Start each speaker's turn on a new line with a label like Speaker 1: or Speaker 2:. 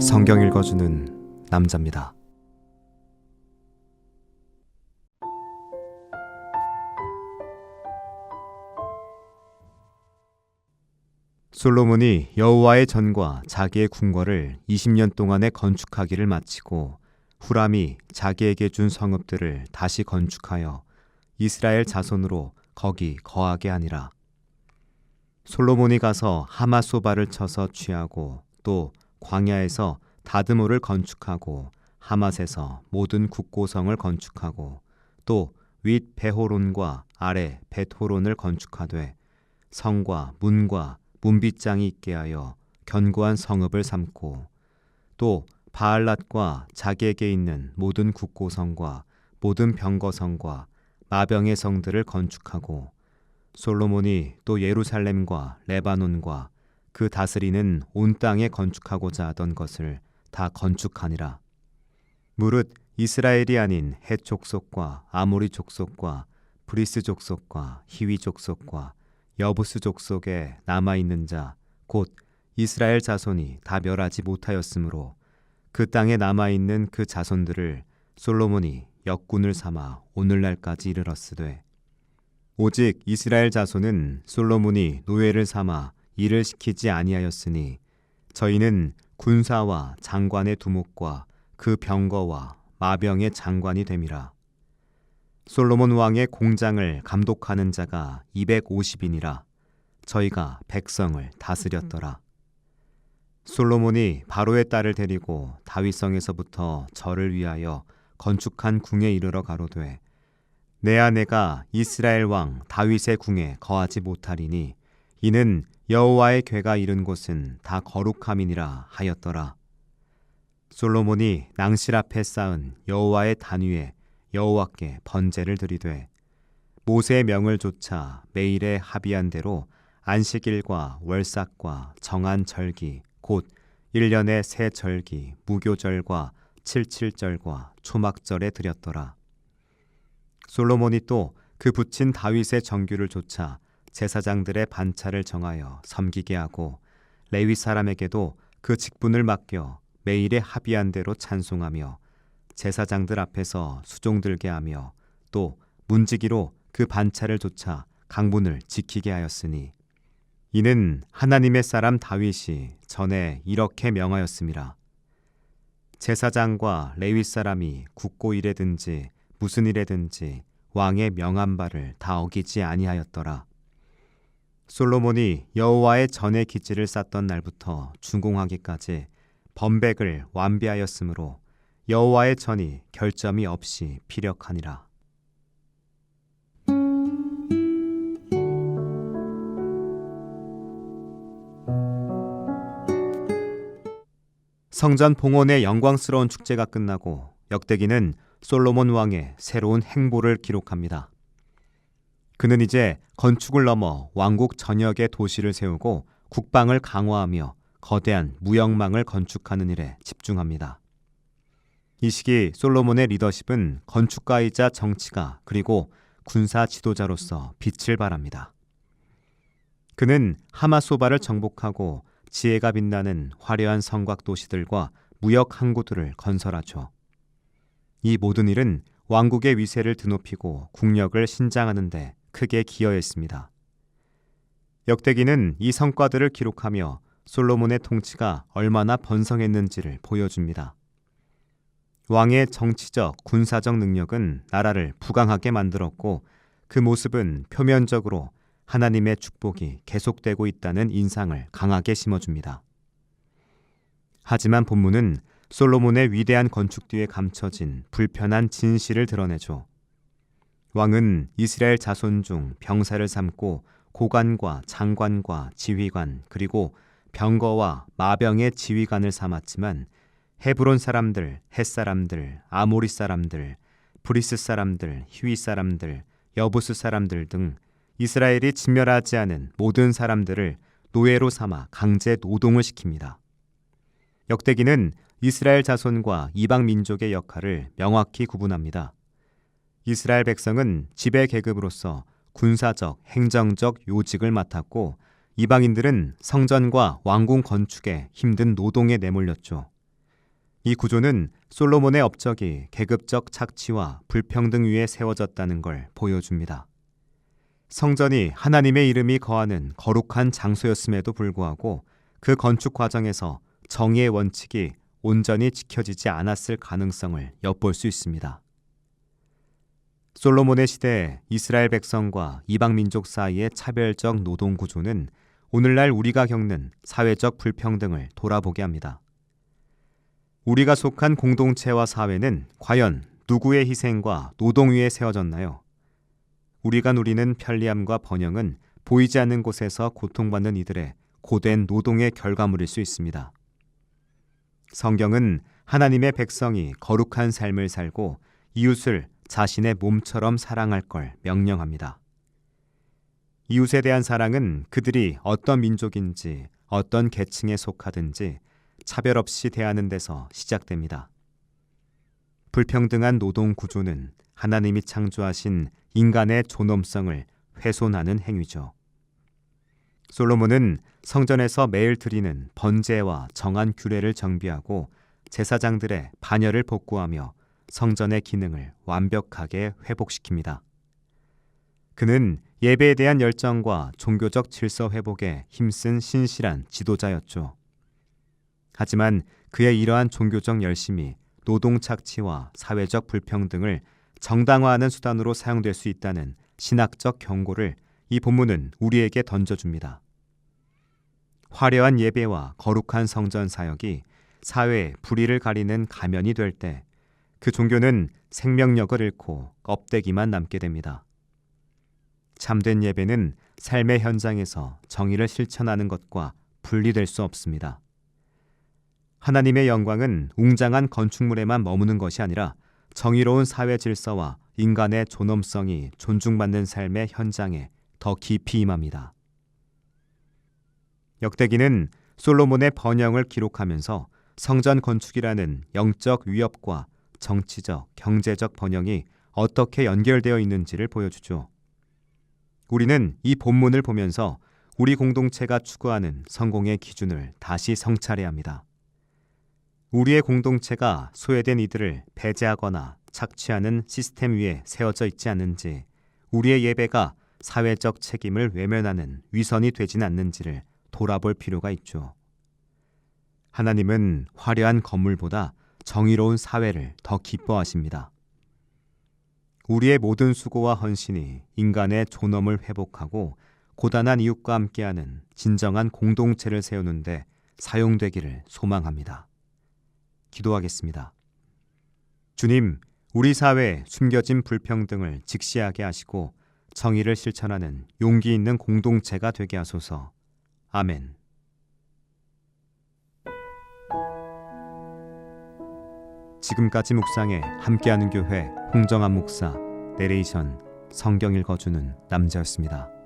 Speaker 1: 성경 읽어주는 남자입니다. 솔로몬이 여호와의 전과 자기의 궁궐을 20년 동안의 건축하기를 마치고 후람이 자기에게 준 성읍들을 다시 건축하여 이스라엘 자손으로 거기 거하게 하니라. 솔로몬이 가서 하맛소바를 쳐서 취하고 또 광야에서 다드모를 건축하고 하맛에서 모든 국고성을 건축하고 또 윗 베호론과 아래 벳호론을 건축하되 성과 문과 문빗장이 있게 하여 견고한 성읍을 삼고 또 바알랏과 자기에게 있는 모든 국고성과 모든 병거성과 마병의 성들을 건축하고 솔로몬이 또 예루살렘과 레바논과 그 다스리는 온 땅에 건축하고자 하던 것을 다 건축하니라. 무릇 이스라엘이 아닌 헷 족속과 아모리 족속과 브리스 족속과 히위 족속과 여부스 족속에 남아있는 자 곧 이스라엘 자손이 다 멸하지 못하였으므로 그 땅에 남아있는 그 자손들을 솔로몬이 역군을 삼아 오늘날까지 이르렀으되 오직 이스라엘 자손은 솔로몬이 노예를 삼아 일을 시키지 아니하였으니 저희는 군사와 장관의 두목과 그 병거와 마병의 장관이 됨이라. 솔로몬 왕의 공장을 감독하는 자가 250인이라 저희가 백성을 다스렸더라. 솔로몬이 바로의 딸을 데리고 다윗성에서부터 저를 위하여 건축한 궁에 이르러 가로되 내 아내가 이스라엘 왕 다윗의 궁에 거하지 못하리니 이는 여호와의 궤가 이른 곳은 다 거룩함이니라 하였더라. 솔로몬이 낭실 앞에 쌓은 여호와의 단 위에 여호와께 번제를 드리되 모세의 명을 조차 매일에 합의한 대로 안식일과 월삭과 정한 절기 곧 1년의 새 절기 무교절과 칠칠절과 초막절에 드렸더라. 솔로몬이 또 그 붙인 다윗의 정규를 조차 제사장들의 반차를 정하여 섬기게 하고 레위 사람에게도 그 직분을 맡겨 매일에 합의한 대로 찬송하며 제사장들 앞에서 수종들게 하며 또 문지기로 그 반차를 조차 강분을 지키게 하였으니 이는 하나님의 사람 다윗이 전에 이렇게 명하였음이라. 제사장과 레위 사람이 국고 일에든지 무슨 일에든지 왕의 명한 바를 다 어기지 아니하였더라. 솔로몬이 여호와의 전의 기지를 쌓던 날부터 준공하기까지 범백을 완비하였으므로 여호와의 전이 결점이 없이 피력하니라. 성전 봉헌의 영광스러운 축제가 끝나고 역대기는 솔로몬 왕의 새로운 행보를 기록합니다. 그는 이제 건축을 넘어 왕국 전역에 도시를 세우고 국방을 강화하며 거대한 무역망을 건축하는 일에 집중합니다. 이 시기 솔로몬의 리더십은 건축가이자 정치가 그리고 군사 지도자로서 빛을 발합니다. 그는 하맛소바를 정복하고 지혜가 빛나는 화려한 성곽 도시들과 무역 항구들을 건설하죠. 이 모든 일은 왕국의 위세를 드높이고 국력을 신장하는 데 크게 기여했습니다. 역대기는 이 성과들을 기록하며 솔로몬의 통치가 얼마나 번성했는지를 보여줍니다. 왕의 정치적, 군사적 능력은 나라를 부강하게 만들었고 그 모습은 표면적으로 하나님의 축복이 계속되고 있다는 인상을 강하게 심어줍니다. 하지만 본문은 솔로몬의 위대한 건축 뒤에 감춰진 불편한 진실을 드러내죠. 왕은 이스라엘 자손 중 병사를 삼고 고관과 장관과 지휘관 그리고 병거와 마병의 지휘관을 삼았지만 헤브론 사람들, 헷 사람들, 아모리 사람들, 브리스 사람들, 히위 사람들, 여부스 사람들 등 이스라엘이 진멸하지 않은 모든 사람들을 노예로 삼아 강제 노동을 시킵니다. 역대기는 이스라엘 자손과 이방 민족의 역할을 명확히 구분합니다. 이스라엘 백성은 지배 계급으로서 군사적, 행정적 요직을 맡았고 이방인들은 성전과 왕궁 건축에 힘든 노동에 내몰렸죠. 이 구조는 솔로몬의 업적이 계급적 착취와 불평등 위에 세워졌다는 걸 보여줍니다. 성전이 하나님의 이름이 거하는 거룩한 장소였음에도 불구하고 그 건축 과정에서 정의의 원칙이 온전히 지켜지지 않았을 가능성을 엿볼 수 있습니다. 솔로몬의 시대에 이스라엘 백성과 이방 민족 사이의 차별적 노동 구조는 오늘날 우리가 겪는 사회적 불평등을 돌아보게 합니다. 우리가 속한 공동체와 사회는 과연 누구의 희생과 노동 위에 세워졌나요? 우리가 누리는 편리함과 번영은 보이지 않는 곳에서 고통받는 이들의 고된 노동의 결과물일 수 있습니다. 성경은 하나님의 백성이 거룩한 삶을 살고 이웃을 자신의 몸처럼 사랑할 걸 명령합니다. 이웃에 대한 사랑은 그들이 어떤 민족인지 어떤 계층에 속하든지 차별 없이 대하는 데서 시작됩니다. 불평등한 노동 구조는 하나님이 창조하신 인간의 존엄성을 훼손하는 행위죠. 솔로몬은 성전에서 매일 드리는 번제와 정한 규례를 정비하고 제사장들의 반열을 복구하며 성전의 기능을 완벽하게 회복시킵니다. 그는 예배에 대한 열정과 종교적 질서 회복에 힘쓴 신실한 지도자였죠. 하지만 그의 이러한 종교적 열심이 노동 착취와 사회적 불평등을 정당화하는 수단으로 사용될 수 있다는 신학적 경고를 이 본문은 우리에게 던져줍니다. 화려한 예배와 거룩한 성전 사역이 사회의 불의를 가리는 가면이 될 때 그 종교는 생명력을 잃고 껍데기만 남게 됩니다. 참된 예배는 삶의 현장에서 정의를 실천하는 것과 분리될 수 없습니다. 하나님의 영광은 웅장한 건축물에만 머무는 것이 아니라 정의로운 사회 질서와 인간의 존엄성이 존중받는 삶의 현장에 더 깊이 임합니다. 역대기는 솔로몬의 번영을 기록하면서 성전 건축이라는 영적 위협과 정치적, 경제적 번영이 어떻게 연결되어 있는지를 보여주죠. 우리는 이 본문을 보면서 우리 공동체가 추구하는 성공의 기준을 다시 성찰해야 합니다. 우리의 공동체가 소외된 이들을 배제하거나 착취하는 시스템 위에 세워져 있지 않는지, 우리의 예배가 사회적 책임을 외면하는 위선이 되진 않는지를 돌아볼 필요가 있죠. 하나님은 화려한 건물보다 정의로운 사회를 더 기뻐하십니다. 우리의 모든 수고와 헌신이 인간의 존엄을 회복하고 고단한 이웃과 함께하는 진정한 공동체를 세우는데 사용되기를 소망합니다. 기도하겠습니다. 주님, 우리 사회에 숨겨진 불평등을 직시하게 하시고 정의를 실천하는 용기 있는 공동체가 되게 하소서. 아멘. 지금까지 묵상에 함께하는 교회 홍정한 목사, 내레이션 성경 읽어주는 남자였습니다.